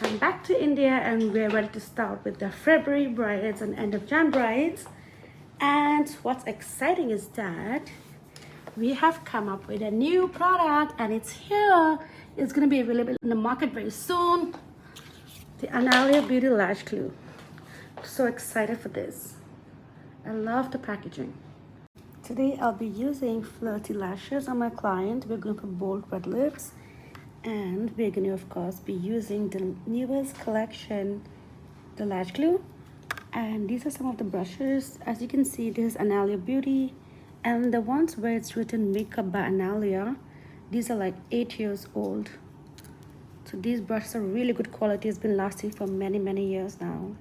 I'm back to India and we're ready to start with the February brides and end of Jan brides. And what's exciting is that we have come up with a new product and it's here. It's going to be available in the market very soon. The Analia Beauty Lash Glue. So excited for this. I love the packaging. Today I'll be using flirty lashes on my client. We're going for bold red lips. And we're going to, of course, be using the newest collection, the lash glue. And these are some of the brushes. As you can see, this is Analia Beauty. And the ones where it's written Makeup by Analia, these are like 8 years old. So these brushes are really good quality. It's been lasting for many, many years now.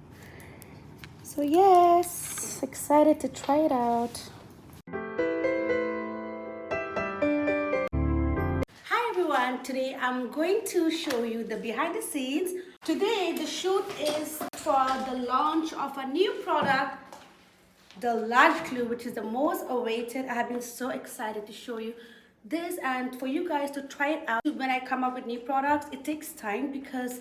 So yes, excited to try it out. Today I'm going to show you the behind the scenes. Today the shoot is for the launch of a new product, the lash glue, which is the most awaited. I have been so excited to show you this and for you guys to try it out. When I come up with new products, it takes time because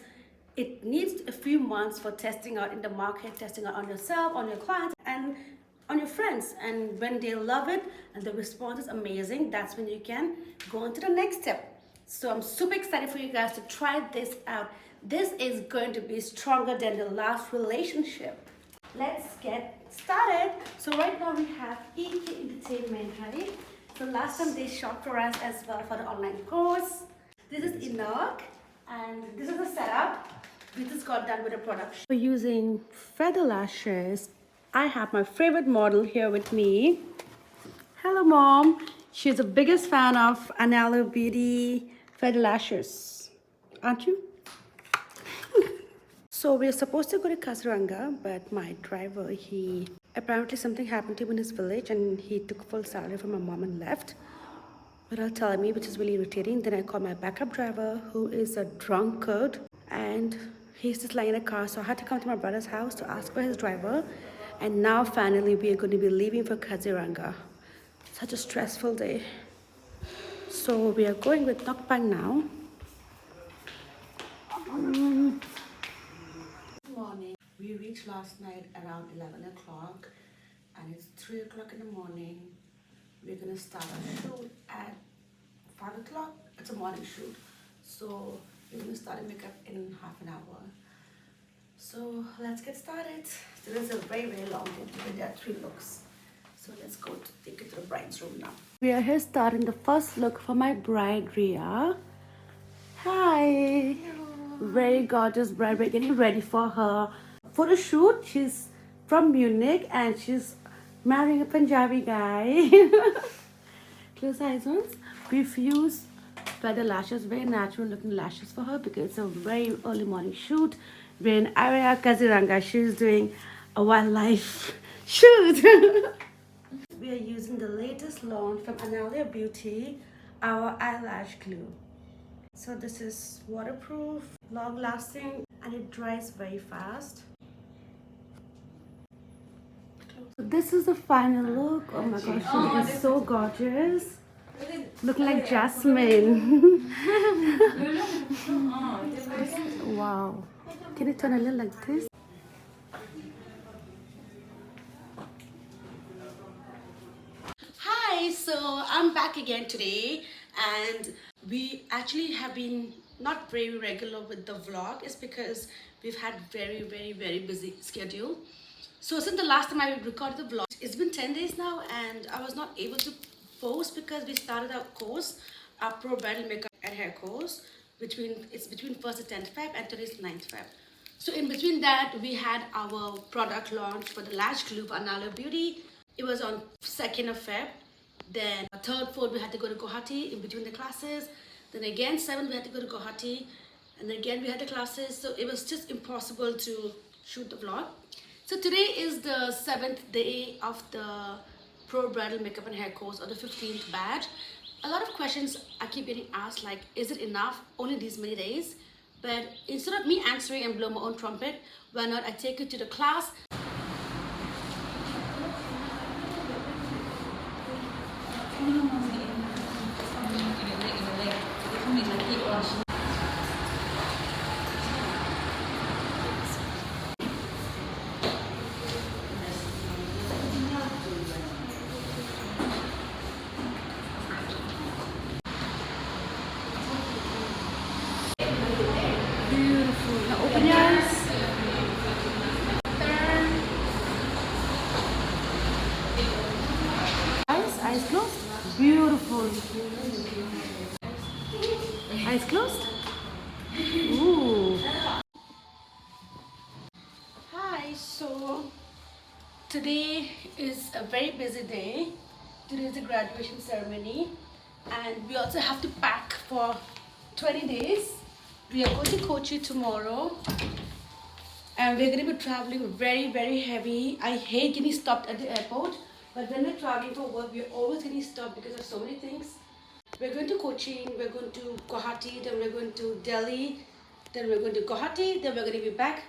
it needs a few months for testing out in the market, testing out on yourself, on your clients, and on your friends. And when they love it and the response is amazing, that's when you can go on to the next step. So I'm super excited for you guys to try this out. This is going to be stronger than the last relationship. Let's get started. So right now we have EK Entertainment, right? So last time they shot for us as well for the online course. This is Enoch and this is the setup. We just got done with the production. We're using feather lashes. I have my favorite model here with me. Hello, Mom. She's the biggest fan of Analia Beauty feather lashes, aren't you? So we're supposed to go to Kaziranga, but my driver, apparently something happened to him in his village and he took full salary from my mom and left without telling me, which is really irritating. Then I called my backup driver, who is a drunkard, and he's just lying in a car. So I had to come to my brother's house to ask for his driver. And now finally we are going to be leaving for Kaziranga. Such a stressful day. So we are going with Nokpang now. Good morning. We reached last night around 11 o'clock and it's 3 o'clock in the morning. We're going to start our shoot at 5 o'clock. It's a morning shoot. So we're going to start the makeup in half an hour. So let's get started. So this is a very, very long day because there are 3 looks. So let's go to take it to the bride's room now. We are here starting the first look for my bride, Ria. Hi. Hello. Very gorgeous bride. We're getting ready for her photo shoot. She's from Munich and she's marrying a Punjabi guy. Close eyes once. We've used feather lashes, very natural looking lashes for her because it's a very early morning shoot. We're in area Kaziranga. She's doing a wildlife shoot. We are using the latest launch from Analia Beauty, our eyelash glue. So this is waterproof, long lasting, and it dries very fast. So this is the final look. Oh my gosh, she looks so gorgeous. Looking like Jasmine. Wow. Can you turn a little like this? So I'm back again today and we actually have been not very regular with the vlog. It's because we've had very, very, very busy schedule. So since the last time I recorded the vlog, it's been 10 days now and I was not able to post because we started our course, our Pro Bridal Makeup and Hair course. It's between 1st to 10th Feb and today's 9th Feb. So in between that, we had our product launch for the lash glue for Analia Beauty. It was on 2nd of Feb. Then 3rd, 4th, we had to go to Guwahati in between the classes. Then again 7th, we had to go to Guwahati. And then again we had the classes. So it was just impossible to shoot the vlog. So today is the 7th day of the Pro Bridal Makeup and Hair course, or the 15th batch. A lot of questions I keep getting asked, like, is it enough? Only these many days? But instead of me answering and blow my own trumpet, why not I take you to the class? Beautiful. Now open your eyes. Turn. Eyes closed. Beautiful. Eyes closed. Ooh. Hi, so today is a very busy day. Today is the graduation ceremony and we also have to pack for 20 days. We are going to Kochi tomorrow and we're going to be traveling very heavy. I hate getting stopped at the airport, but when we're traveling for work, we're always getting stopped because of so many things. We're going to Kochi, we're going to Guwahati, then we're going to Delhi, then we're going to Guwahati, then we're going to be back.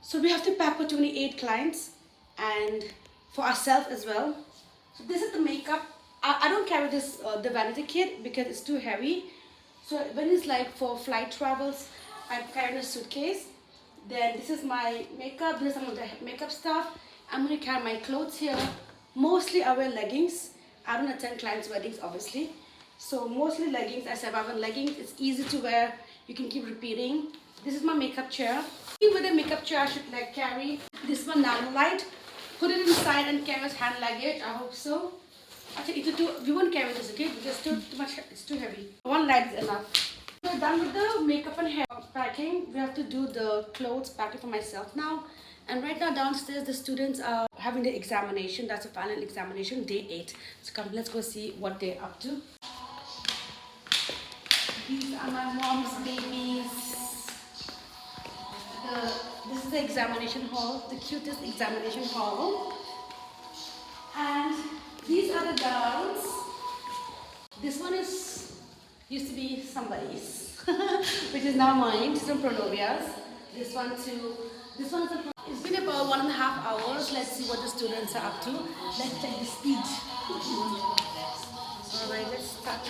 So we have to pack for 28 clients and for ourselves as well. So this is the makeup. I don't carry this the vanity kit because it's too heavy. So when it's like for flight travels, I carry a suitcase. Then this is my makeup. This is some of the makeup stuff. I'm going to carry my clothes here. Mostly I wear leggings. I don't attend clients' weddings obviously. So mostly leggings. I survive on leggings. It's easy to wear. You can keep repeating. This is my makeup chair. With a makeup chair I should like carry this one nano light. Put it inside and carry as hand luggage. I hope so. Actually, we won't carry this, okay? Because it's too much. It's too heavy. One light is enough. We're done with the makeup and hair packing. We have to do the clothes packing for myself now. And right now downstairs, the students are having the examination. That's the final examination, day 8. So come, let's go see what they're up to. These are my mom's babies. This is the examination hall, the cutest examination hall. And these are the gowns. This one used to be somebody's, which is now mine. This is from Pronovia's. This one too. This one is it's been about 1.5 hours. Let's see what the students are up to. Let's check the speed. Alright, let's start.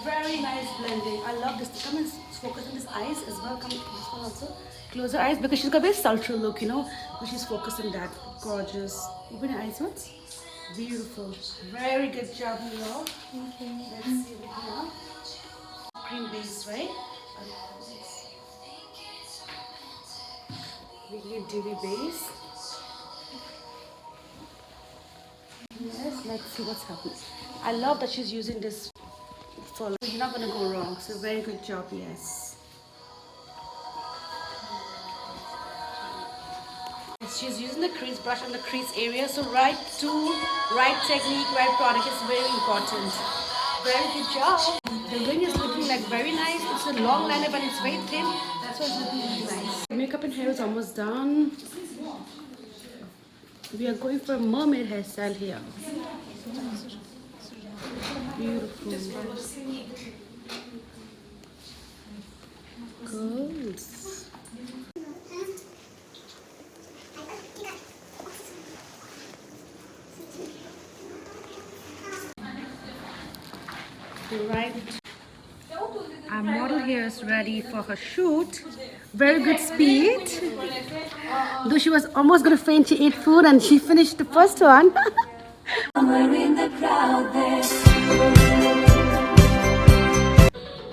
Very nice blending. I love this. Come and focus on his eyes as well. Come this one also. Close her eyes because she's got a very sultry look, you know. But she's focused on that. Gorgeous. Open your eyes once. Beautiful. Very good job, Milo. Okay. Let's see over here. Cream base, right? Really dewy base. Yes, let's see what's happening. I love that she's using this for, you're not going to go wrong. So very good job, yes. She's using the crease brush on the crease area. So right tool, right technique, right product is very important. Very good job. The wing is looking like very nice. It's a long liner but it's very thin. That's why it's looking really nice. Makeup and hair is almost done. We are going for a mermaid hairstyle here. Beautiful. Good. Right. Our model here is ready for her shoot. Very good speed. Though she was almost going to faint, she ate food and she finished the first one.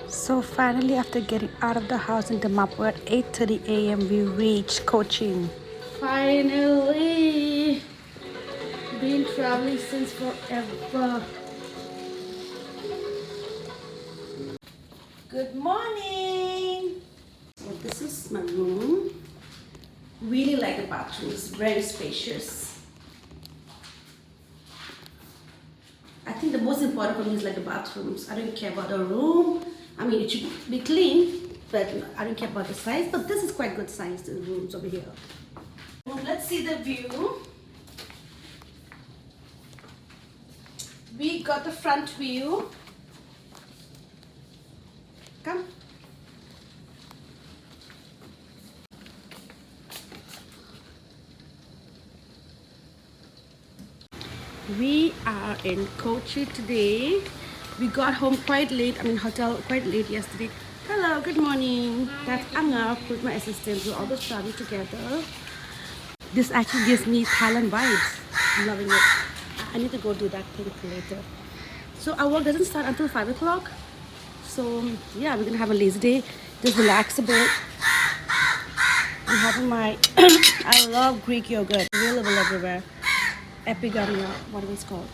So finally, after getting out of the house in Dimapur at 8:30 a.m., we reached Kochi. Finally! Been traveling since forever. Good morning! So this is my room. Really like the bathroom. It's very spacious. I think the most important for me is like the bathrooms. I don't care about the room. I mean, it should be clean, but I don't care about the size. But this is quite good size, the rooms over here. Well, let's see the view. We got the front view. Come. We are in Kochi today. We got home quite late. I mean, hotel quite late yesterday. Hello, good morning. That's Anga, who's my assistant. We're always traveling together. This actually gives me Thailand vibes. I'm loving it. I need to go do that thing later. So our work doesn't start until 5 o'clock. So yeah, we're gonna have a lazy day, just relax a bit. I'm having my, I love Greek yogurt, available everywhere. Epigamia, whatever it's called.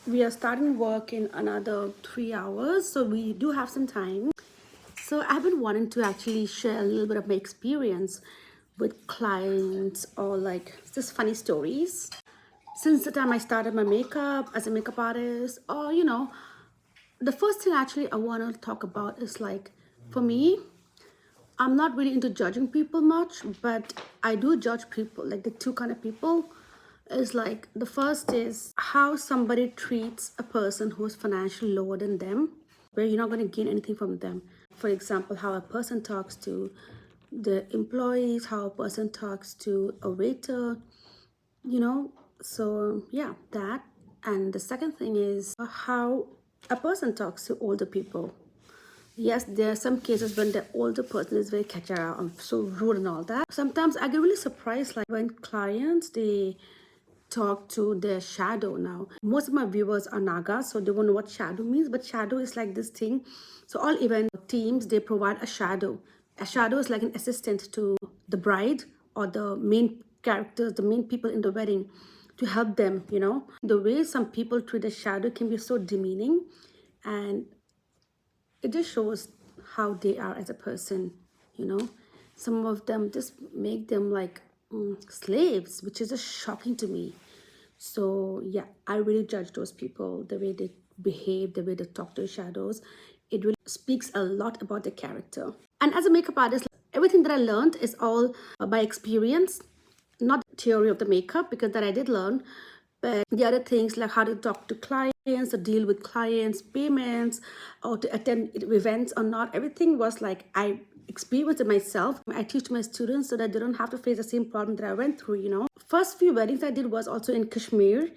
We are starting work in another 3 hours, so we do have some time. So I've been wanting to actually share a little bit of my experience with clients or like just funny stories. Since the time I started my makeup as a makeup artist, or the first thing actually I want to talk about is like, for me, I'm not really into judging people much, but I do judge people. Like the two kind of people is like, the first is how somebody treats a person who's financially lower than them, where you're not going to gain anything from them. For example, how a person talks to the employees, how a person talks to a waiter, you know. So yeah, that. And the second thing is how a person talks to older people. Yes, there are some cases when the older person is very kachara and so rude and all that. Sometimes I get really surprised, like when clients they talk to their shadow. Now most of my viewers are Naga, so they won't know what shadow means, but shadow is like this thing. So all event teams, they provide a shadow. A shadow is like an assistant to the bride or the main characters, the main people in the wedding, to help them. The way some people treat a shadow can be so demeaning, and it just shows how they are as a person. you know some of them just make them like slaves, which is just shocking to me. So yeah, I really judge those people, the way they behave, the way they talk to their shadows. It really speaks a lot about the character. And as a makeup artist, everything that I learned is all by experience, not the theory of the makeup, because that I did learn. But the other things like how to talk to clients, to deal with clients, payments, or to attend events or not, everything was like I experienced it myself. I teach my students so that they don't have to face the same problem that I went through. First few weddings I did was also in Kashmir.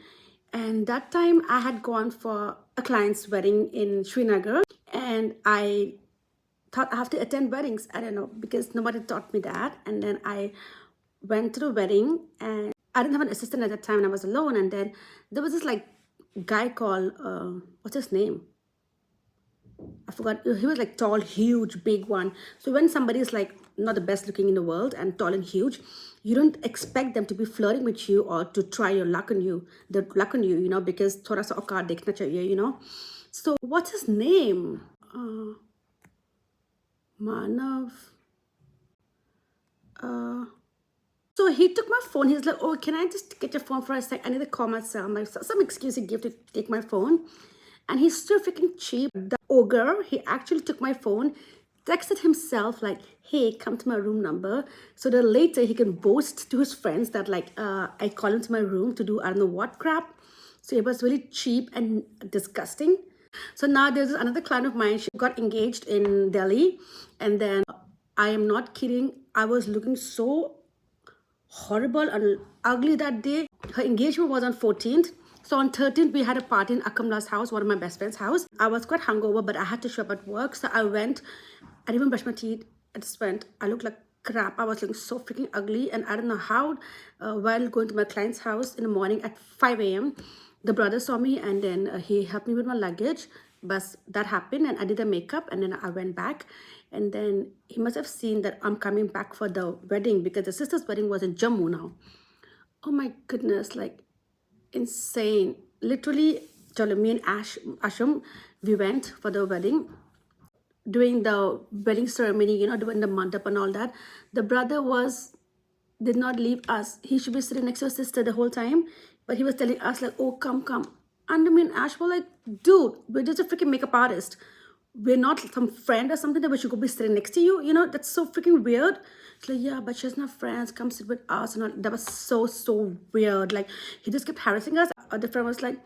And that time I had gone for a client's wedding in Srinagar. And I thought I have to attend weddings. I don't know, because nobody taught me that. And then I went to the wedding, and I didn't have an assistant at that time, and I was alone. And then there was this like guy called what's his name? I forgot. He was like tall, huge, big one. So when somebody is like not the best looking in the world and tall and huge, you don't expect them to be flirting with you or to try your luck on you, because thoda sa aukar dekhna chahiye. So what's his name? Manav. So he took my phone. He's like, "Oh, can I just get your phone for a sec? I need to call myself." Like some excuse he gave to take my phone. And he's so freaking cheap. The ogre, he actually took my phone, texted himself like, "Hey, come to my room number," so that later he can boast to his friends that like I call him to my room to do I don't know what crap. So it was really cheap and disgusting. So now there's another client of mine. She got engaged in Delhi, and then I am not kidding, I was looking so horrible and ugly that day. Her engagement was on 14th. So on 13th, we had a party in Akamla's house, one of my best friend's house. I was quite hungover, but I had to show up at work. So I went. I didn't even brush my teeth. I just went. I looked like crap. I was looking so freaking ugly. And I don't know how, while going to my client's house in the morning at 5 a.m., the brother saw me, and then he helped me with my luggage. But that happened, and I did the makeup, and then I went back. And then he must have seen that I'm coming back for the wedding, because the sister's wedding was in Jammu now. Oh my goodness, like insane. Literally, me and Asham, we went for the wedding. During the wedding ceremony, doing the mandap and all that, the brother did not leave us. He should be sitting next to his sister the whole time, but he was telling us like, "Oh, come, come." And me and Ash were like, "Dude, we're just a freaking makeup artist. We're not some friend or something that we should go be sitting next to you. That's so freaking weird." It's like, "Yeah, but she's not friends. Come sit with us." And all. That was so weird. Like, he just kept harassing us. The friend was like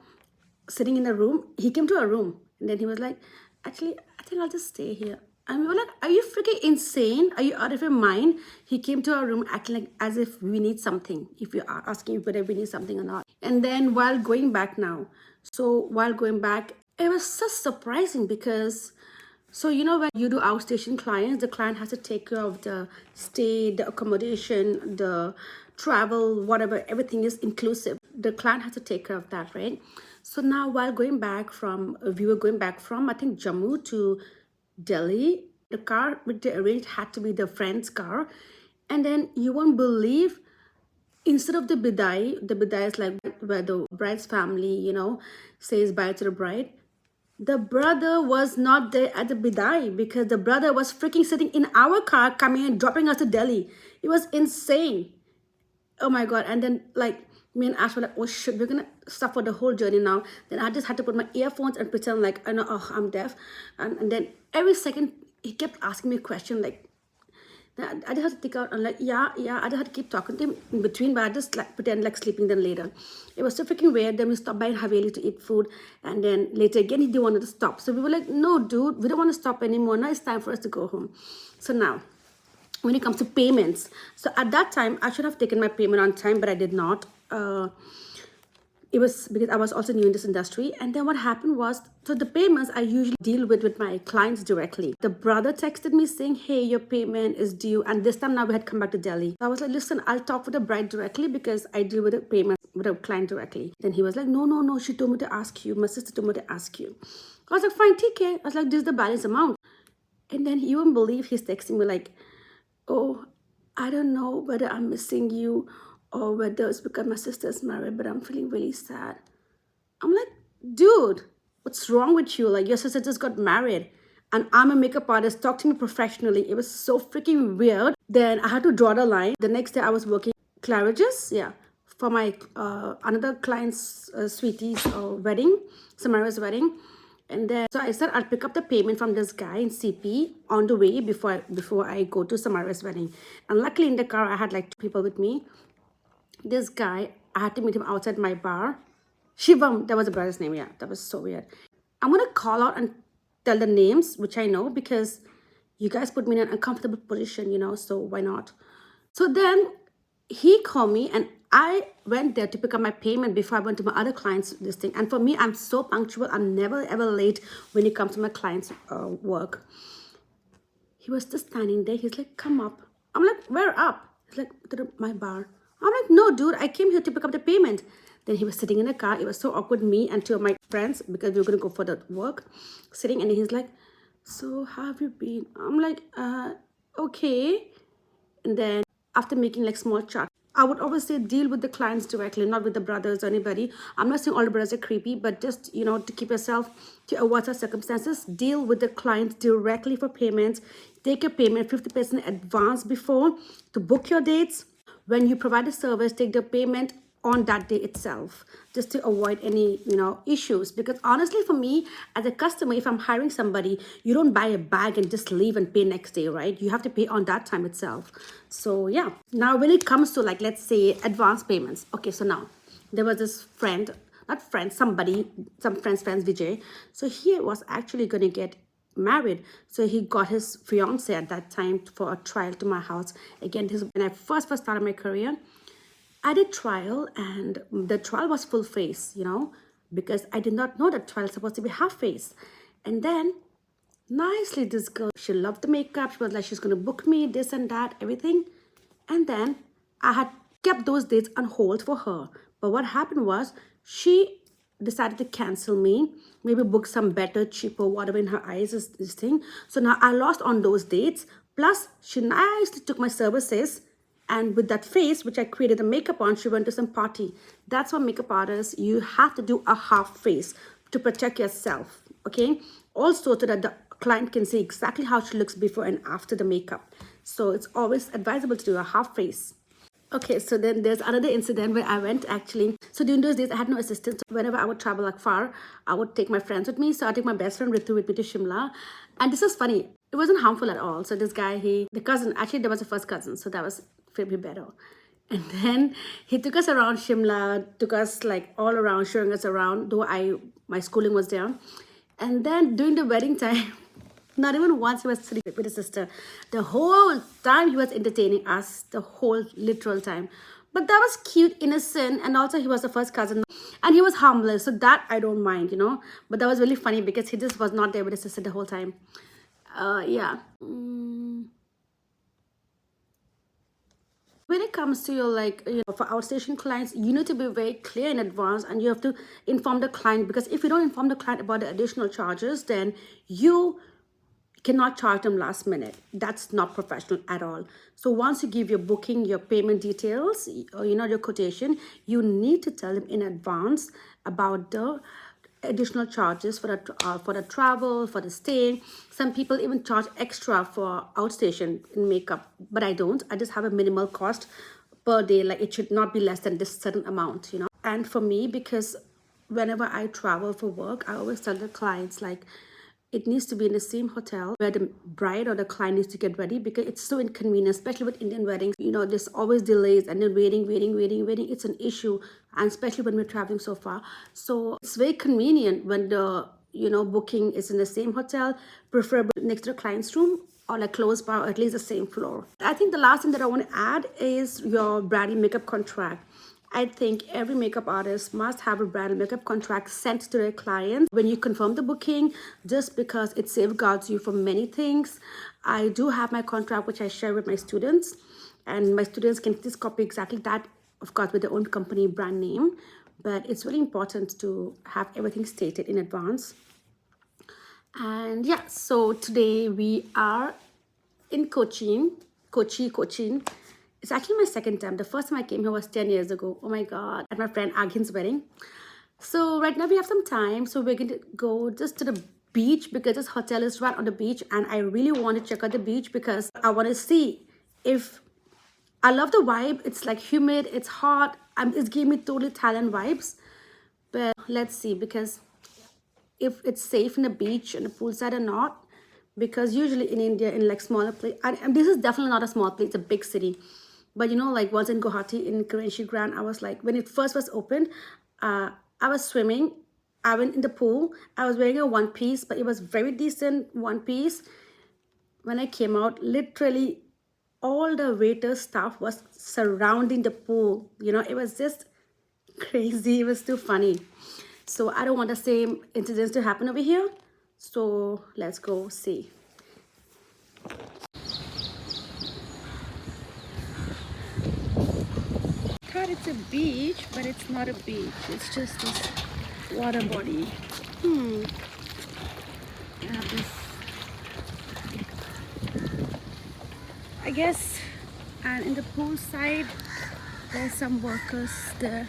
sitting in the room. He came to our room, and then he was like, "Actually, I think I'll just stay here." And we were like, "Are you freaking insane? Are you out of your mind?" He came to our room acting like as if we need something. If you are asking whether we need something or not. And then while going back, it was so surprising because, so when you do outstation clients, the client has to take care of the stay, the accommodation, the travel, whatever, everything is inclusive. The client has to take care of that, right? So now while going back from, we were going back from, I think, Jammu to Delhi. The car which they arranged had to be the friend's car. And then you won't believe, instead of the bidai is like where the bride's family, says bye to the bride. The brother was not there at the bidai because the brother was freaking sitting in our car coming and dropping us to Delhi. It was insane. Oh my god. And then like me and Ash were like, oh shit, we're gonna suffer the whole journey now. Then I just had to put my earphones and pretend like I know, oh, I'm deaf. And then every second he kept asking me a question like, I just had to think out and like, yeah. I just had to keep talking to him in between, but I just like pretend like sleeping then later. It was so freaking weird. Then we stopped by in Haveli to eat food, and then later again he didn't want to stop. So we were like, no, dude, we don't want to stop anymore. Now it's time for us to go home. So now, when it comes to payments, so at that time I should have taken my payment on time, but I did not. It was because I was also new in this industry. And then what happened was, so the payments I usually deal with my clients directly. The brother texted me saying, hey, your payment is due. And this time now we had come back to Delhi. I was like, listen, I'll talk with the bride directly because I deal with the payment with a client directly. Then he was like, no, she told me to ask you. My sister told me to ask you. I was like, fine, TK. I was like, this is the balance amount. And then you won't believe he's texting me like, oh, I don't know whether I'm missing you or whether it's because my sister's married, but I'm feeling really sad. I'm like, dude, what's wrong with you? Like, your sister just got married and I'm a makeup artist. Talk to me professionally. It was so freaking weird. Then I had to draw the line. The next day I was working Claridge's, for my another client's sweetie's wedding, Samara's wedding. And then, so I said I'll pick up the payment from this guy in CP on the way before I go to Samara's wedding. And luckily in the car, I had like 2 people with me. This guy, I had to meet him outside my bar. Shivam, that was the brother's name. Yeah, that was so weird. I'm going to call out and tell the names, which I know because you guys put me in an uncomfortable position, so why not? So then he called me and I went there to pick up my payment before I went to my other clients' this thing. And for me, I'm so punctual. I'm never ever late when it comes to my clients' work. He was just standing there. He's like, come up. I'm like, where up? He's like, to my bar. I'm like, no, dude, I came here to pick up the payment. Then he was sitting in a car. It was so awkward, me and 2 of my friends, because we were going to go for the work, sitting. And he's like, so how have you been? I'm like, okay. And then after making like small chat, I would always say deal with the clients directly, not with the brothers or anybody. I'm not saying all the brothers are creepy, but just, to keep yourself to avoid such circumstances, deal with the clients directly for payments. Take your payment 50% advance before to book your dates. When you provide a service, take the payment on that day itself, just to avoid any issues. Because honestly, for me as a customer, if I'm hiring somebody, you don't buy a bag and just leave and pay next day, right? You have to pay on that time itself. So yeah, now when it comes to like, let's say advance payments, okay, so now there was this friend, not friend, somebody, some friends Vijay. So he was actually going to get married, so he got his fiance at that time for a trial to my house. Again, this when I first started my career. I did trial, and the trial was full face, because I did not know that trial is supposed to be half face. And then nicely, this girl, she loved the makeup. She was like, she's going to book me this and that, everything. And then I had kept those dates on hold for her. But what happened was she decided to cancel me, maybe book some better, cheaper, whatever in her eyes is this thing. So now I lost on those dates. Plus, she nicely took my services. And with that face, which I created the makeup on, she went to some party. That's what makeup artists, you have to do a half face to protect yourself, okay? Also, so that the client can see exactly how she looks before and after the makeup. So it's always advisable to do a half face. Okay, so then there's another incident where I went actually. So during those days, I had no assistance. Whenever I would travel like far, I would take my friends with me. So I take my best friend Ritu with me to Shimla. And this is funny. It wasn't harmful at all. So this guy, the cousin, actually there was a first cousin. So that was maybe better. And then he took us around Shimla, took us like all around, showing us around, though my schooling was there. And then during the wedding time, not even once he was sitting with his sister. The whole time he was entertaining us, the whole literal time. But that was cute, innocent, and also he was the first cousin. And he was harmless, so that I don't mind, But that was really funny because he just was not there with his sister the whole time. Yeah. When it comes to your for outstation clients, you need to be very clear in advance, and you have to inform the client, because if you don't inform the client about the additional charges, then you cannot charge them last minute. That's not professional at all. So once you give your booking, your payment details, or your quotation, you need to tell them in advance about the additional charges for the travel, for the stay. Some people even charge extra for outstation in makeup, but I don't. I just have a minimal cost per day. Like, it should not be less than this certain amount. And for me, because whenever I travel for work, I always tell the clients, like, it needs to be in the same hotel where the bride or the client needs to get ready, because it's so inconvenient, especially with Indian weddings. There's always delays, and then waiting. It's an issue, and especially when we're traveling so far. So it's very convenient when the booking is in the same hotel, preferably next to the client's room, or like close by, or at least the same floor. I think the last thing that I want to add is your bridal makeup contract. I think every makeup artist must have a bridal makeup contract sent to their clients when you confirm the booking, just because it safeguards you from many things. I do have my contract, which I share with my students, and my students can just copy exactly that, of course, with their own company brand name. But it's really important to have everything stated in advance. And yeah, so today we are in Cochin. It's actually my second time. The first time I came here was 10 years ago. Oh my God, at my friend Aghin's wedding. So right now we have some time. So we're going to go just to the beach, because this hotel is right on the beach. And I really want to check out the beach, because I want to see if I love the vibe. It's like humid, it's hot. It's giving me totally Thailand vibes. But let's see, because if it's safe in the beach and the poolside or not. Because usually in India, in like smaller place, and this is definitely not a small place, it's a big city. But like once in Guwahati, in Karachi Grand, I was like, when it first was opened, I was swimming. I went in the pool. I was wearing a one piece, but it was very decent one piece. When I came out, literally all the waiter staff was surrounding the pool. It was just crazy. It was too funny. So I don't want the same incidents to happen over here. So let's go see. I thought it's a beach, but it's not a beach. It's just this water body. I guess, and in the pool side, there's some workers there.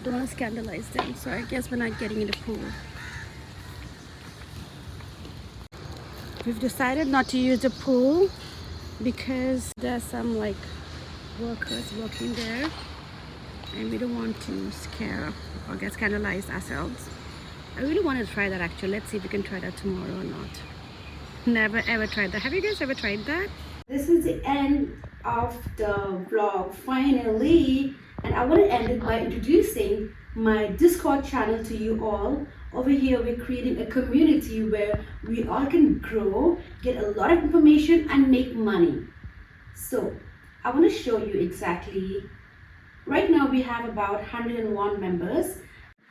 Don't want to scandalize them, so I guess we're not getting in the pool. We've decided not to use the pool because there's some workers working there, and we don't want to scare or get scandalized ourselves. I really want to try that actually. Let's see if we can try that tomorrow or not. Never ever tried that. Have you guys ever tried that? This is the end of the vlog finally, and I want to end it by introducing my Discord channel to you all. Over here we're creating a community where we all can grow, get a lot of information, and make money. So I want to show you exactly. Right now we have about 101 members,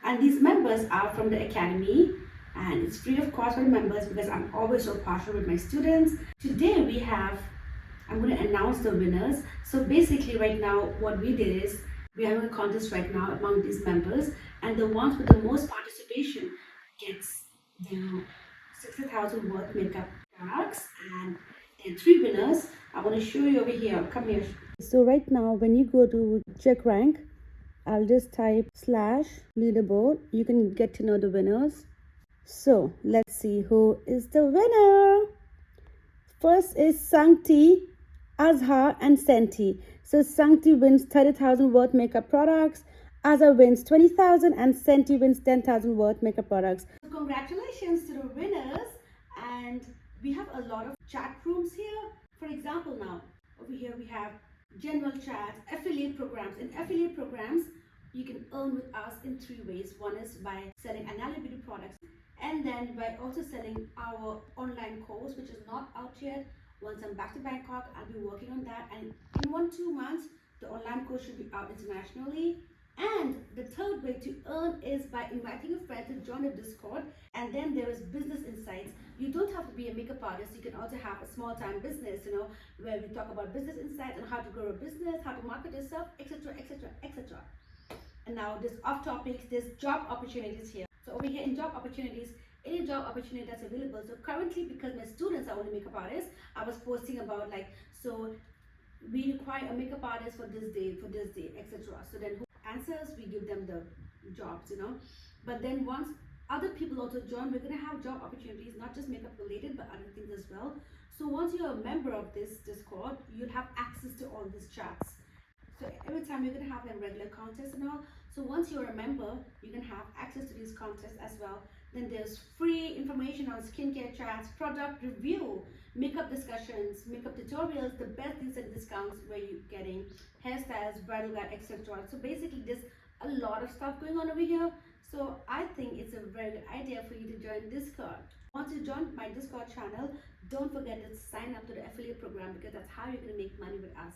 and these members are from the academy, and it's free of cost for the members because I'm always so partial with my students. Today I'm going to announce the winners. So basically right now what we did is we're having a contest right now among these members, and the ones with the most participation gets the 60,000 worth makeup products, and there are 3 winners. I want to show you over here. Come here. So right now when you go to check rank, I'll just type /leaderboard. You can get to know the winners. So let's see who is the winner. First is Sankti, Azhar, and Senti. So Sankti wins 30,000 worth makeup products, Azhar wins 20,000, and Senti wins 10,000 worth makeup products. So congratulations to the winners, and we have a lot of chat rooms here. For example, now over here we have general chat, affiliate programs. In affiliate programs, you can earn with us in 3 ways. One is by selling Anala Beauty products, and then by also selling our online course, which is not out yet. Once I'm back to Bangkok, I'll be working on that, and in 1-2 months the online course should be out internationally. And the third way to earn is by inviting a friend to join the Discord, and then there is business insights. You don't have to be be a makeup artist, you can also have a small-time business, you know, where we talk about business insights and how to grow a business, how to market yourself, etc., etc., etc. And now this off topics, there's job opportunities here. So over here in job opportunities, any job opportunity that's available. So currently, because my students are only makeup artists, I was posting about like, so we require a makeup artist for this day, etc. So then who answers, we give them the jobs, you know. But then once other people also join, we're gonna have job opportunities, not just makeup related, but other things as well. So once you're a member of this Discord, you'll have access to all these chats. So every time you're gonna have like regular contests and all. So once you're a member, you can have access to these contests as well. Then there's free information on skincare chats, product review, makeup discussions, makeup tutorials, the best deals and discounts where you're getting hairstyles, bridal guide, etc. So basically there's a lot of stuff going on over here. So I think it's a very good idea for you to join Discord. Once you join my Discord channel, don't forget to sign up to the affiliate program because that's how you're gonna make money with us.